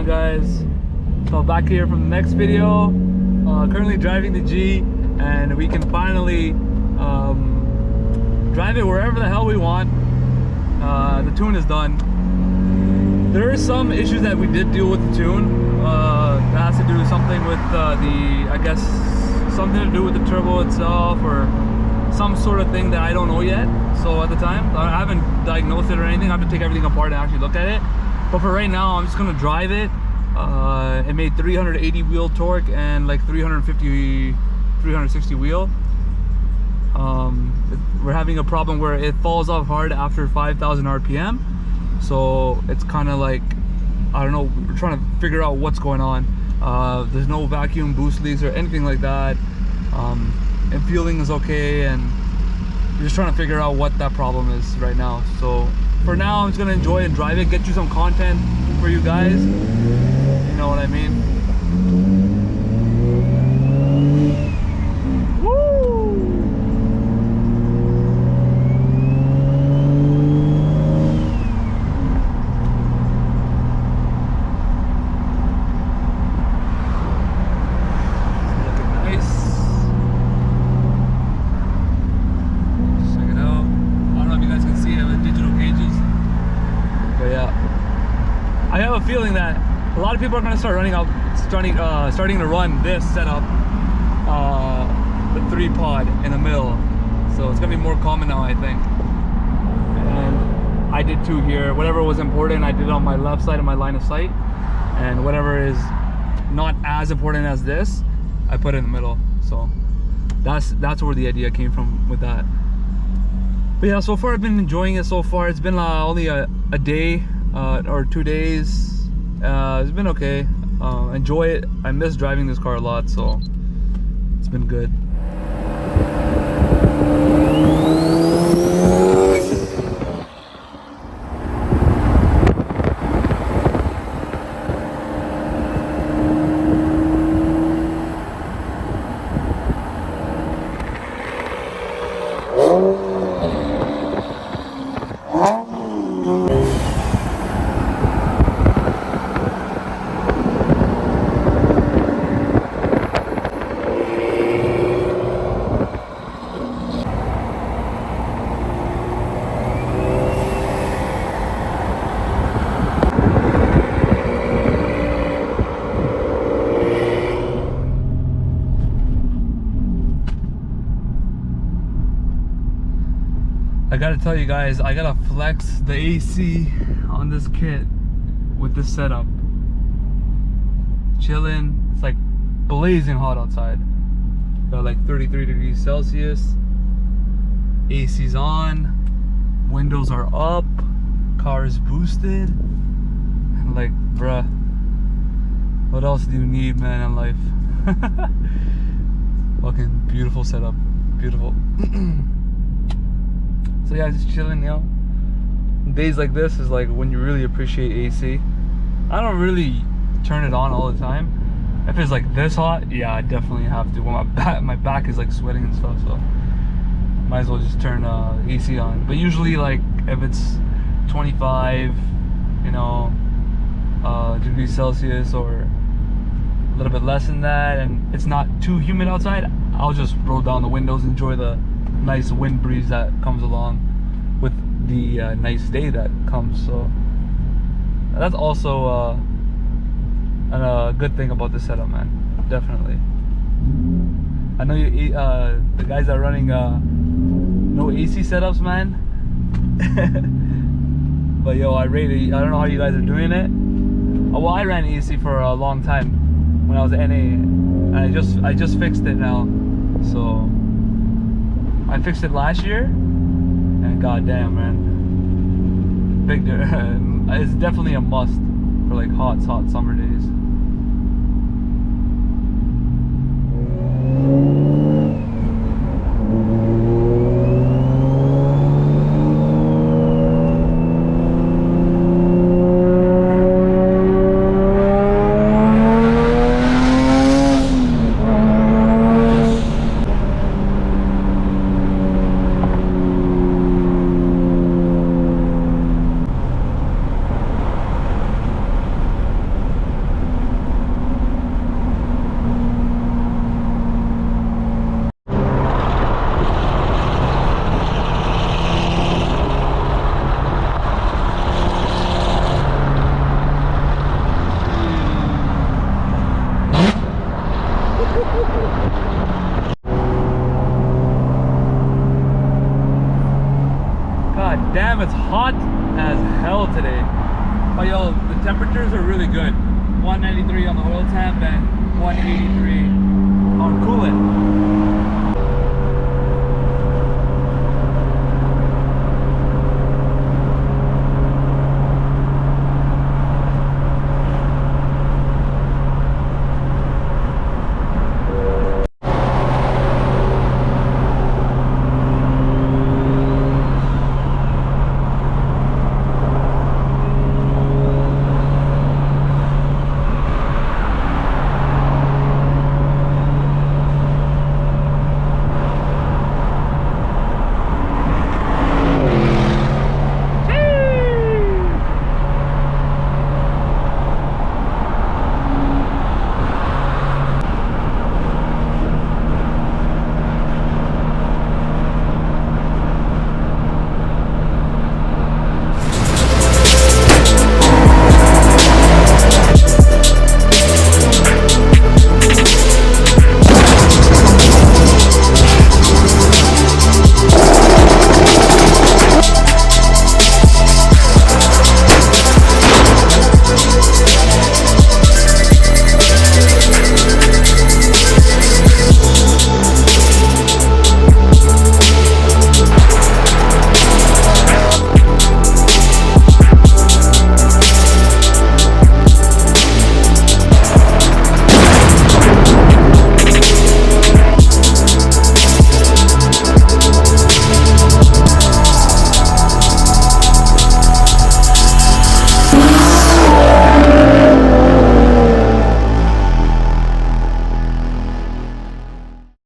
Guys, so back here from the next video. Currently driving the G, and we can finally drive it wherever the hell we want. The tune is done. There are some issues that we did deal with the tune. That has to do with something with I guess something to do with the turbo itself, or some sort of thing that I don't know yet. So at the time, I haven't diagnosed it or anything. I have to take everything apart and actually look at it. But for right now, I'm just gonna drive it. It made 380 wheel torque and like 360 wheel. We're having a problem where it falls off hard after 5,000 RPM. So it's kind of like, I don't know, we're trying to figure out what's going on. There's no vacuum boost leaks or anything like that. And fueling is okay, and we're just trying to figure out what that problem is right now. So for now, I'm just gonna enjoy and drive it, get you some content for you guys. You know what I mean? I have a feeling that a lot of people are going to start starting to run this setup, the 3-pod in the middle. So it's going to be more common now, I think. And I did too here. Whatever was important, I did it on my left side of my line of sight, and whatever is not as important as this, I put it in the middle. So that's where the idea came from with that. But yeah, so far I've been enjoying it so far. It's been only a day or 2 days. It's been okay. Enjoy it. I miss driving this car a lot, so it's been good. I gotta tell you guys, I gotta flex the AC on this kit with this setup. Chilling. It's like blazing hot outside. Got like 33 degrees Celsius. AC's on. Windows are up. Car is boosted. I'm like, bruh, what else do you need, man, in life? Fucking beautiful setup. Beautiful. So yeah, just chilling, you know. Days like this is like when you really appreciate AC. I don't really turn it on all the time. If it's like this hot, yeah, I definitely have to. When my back is like sweating and stuff, so might as well just turn AC on. But usually, like if it's 25, you know, degrees Celsius, or a little bit less than that, and it's not too humid outside, I'll just roll down the windows, enjoy the nice wind breeze that comes along with the nice day that comes. So that's also a good thing about this setup, man. Definitely. I know you the guys that are running no AC setups, man. But yo, I rate it. I don't know how you guys are doing it. Well, I ran AC for a long time when I was NA, and I just fixed it now. So I fixed it last year, and goddamn, man, big. It's definitely a must for like hot summer days. God damn, it's hot as hell today. But yo, the temperatures are really good. 193 on the oil temp and 183 on coolant.